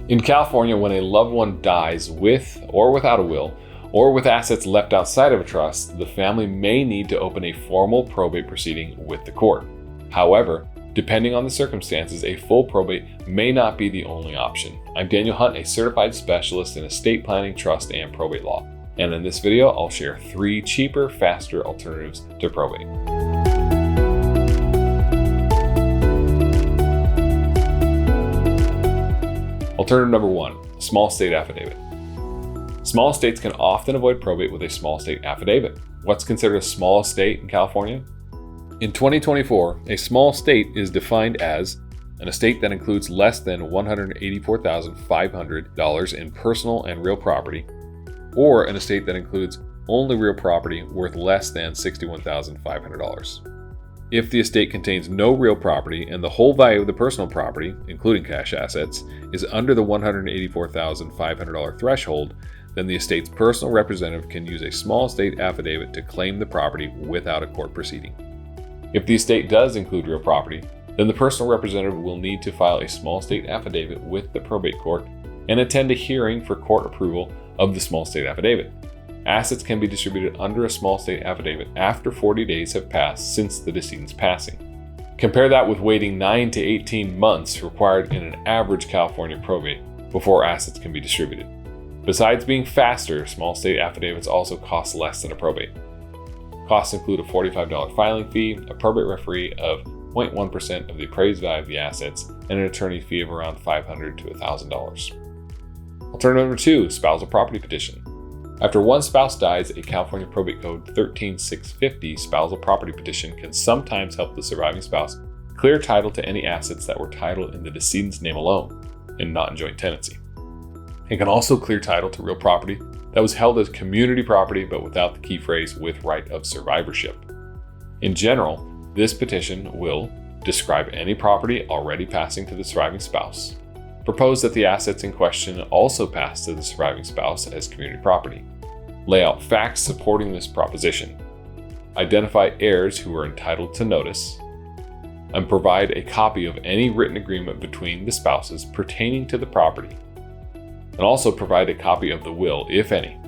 In California, when a loved one dies with or without a will, or with assets left outside of a trust, the family may need to open a formal probate proceeding with the court. However, depending on the circumstances, a full probate may not be the only option. I'm Daniel Hunt, a certified specialist in estate planning, trust, and probate law. And in this video, I'll share 3 cheaper, faster alternatives to probate. Alternative number 1, small estate affidavit. Small estates can often avoid probate with a small estate affidavit. What's considered a small estate in California? In 2024, a small estate is defined as an estate that includes less than $184,500 in personal and real property, or an estate that includes only real property worth less than $61,500. If the estate contains no real property and the whole value of the personal property, including cash assets, is under the $184,500 threshold, then the estate's personal representative can use a small estate affidavit to claim the property without a court proceeding. If the estate does include real property, then the personal representative will need to file a small estate affidavit with the probate court and attend a hearing for court approval of the small estate affidavit. Assets can be distributed under a small estate affidavit after 40 days have passed since the decedent's passing. Compare that with waiting 9 to 18 months required in an average California probate before assets can be distributed. Besides being faster, small estate affidavits also cost less than a probate. Costs include a $45 filing fee, a probate referee of 0.1% of the appraised value of the assets, and an attorney fee of around $500 to $1,000. Alternative number 2, spousal property petition. After one spouse dies, a California Probate Code 13650 spousal property petition can sometimes help the surviving spouse clear title to any assets that were titled in the decedent's name alone and not in joint tenancy. It can also clear title to real property that was held as community property but without the key phrase "with right of survivorship." In general, this petition will describe any property already passing to the surviving spouse, propose that the assets in question also pass to the surviving spouse as community property, lay out facts supporting this proposition, identify heirs who are entitled to notice, and provide a copy of any written agreement between the spouses pertaining to the property, and also provide a copy of the will, if any.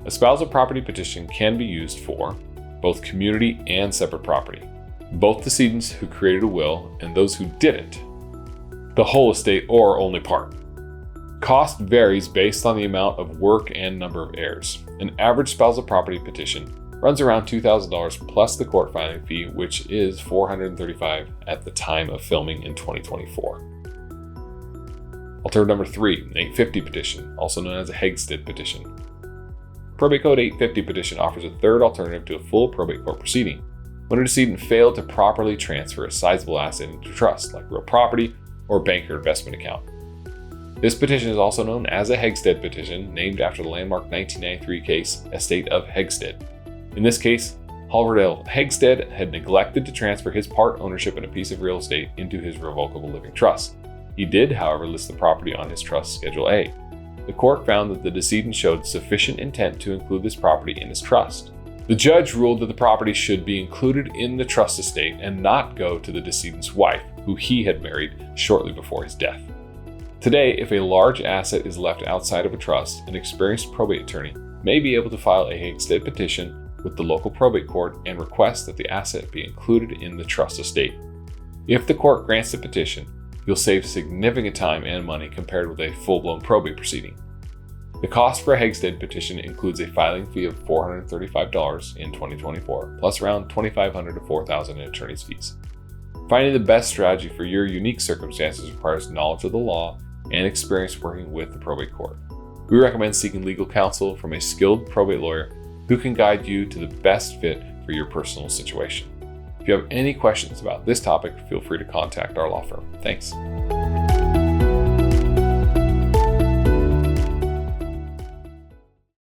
A spousal property petition can be used for both community and separate property, both decedents who created a will and those who didn't, the whole estate or only part. Cost varies based on the amount of work and number of heirs. An average spousal property petition runs around $2,000 plus the court filing fee, which is $435 at the time of filming in 2024. Alternative number 3, an 850 petition, also known as a Heggstad petition. Probate Code 850 petition offers a third alternative to a full probate court proceeding when a decedent failed to properly transfer a sizable asset into trust, like real property or bank or investment account. This petition is also known as a Heggstad petition, named after the landmark 1993 case, Estate of Heggstad. In this case, Halvardale Heggstad had neglected to transfer his part ownership in a piece of real estate into his revocable living trust. He did, however, list the property on his trust Schedule A. The court found that the decedent showed sufficient intent to include this property in his trust. The judge ruled that the property should be included in the trust estate and not go to the decedent's wife, who he had married shortly before his death. Today, if a large asset is left outside of a trust, an experienced probate attorney may be able to file a Heggstad petition with the local probate court and request that the asset be included in the trust estate. If the court grants the petition, you'll save significant time and money compared with a full-blown probate proceeding. The cost for a Heggstad petition includes a filing fee of $435 in 2024, plus around $2,500 to $4,000 in attorney's fees. Finding the best strategy for your unique circumstances requires knowledge of the law and experience working with the probate court. We recommend seeking legal counsel from a skilled probate lawyer who can guide you to the best fit for your personal situation. If you have any questions about this topic, feel free to contact our law firm. Thanks.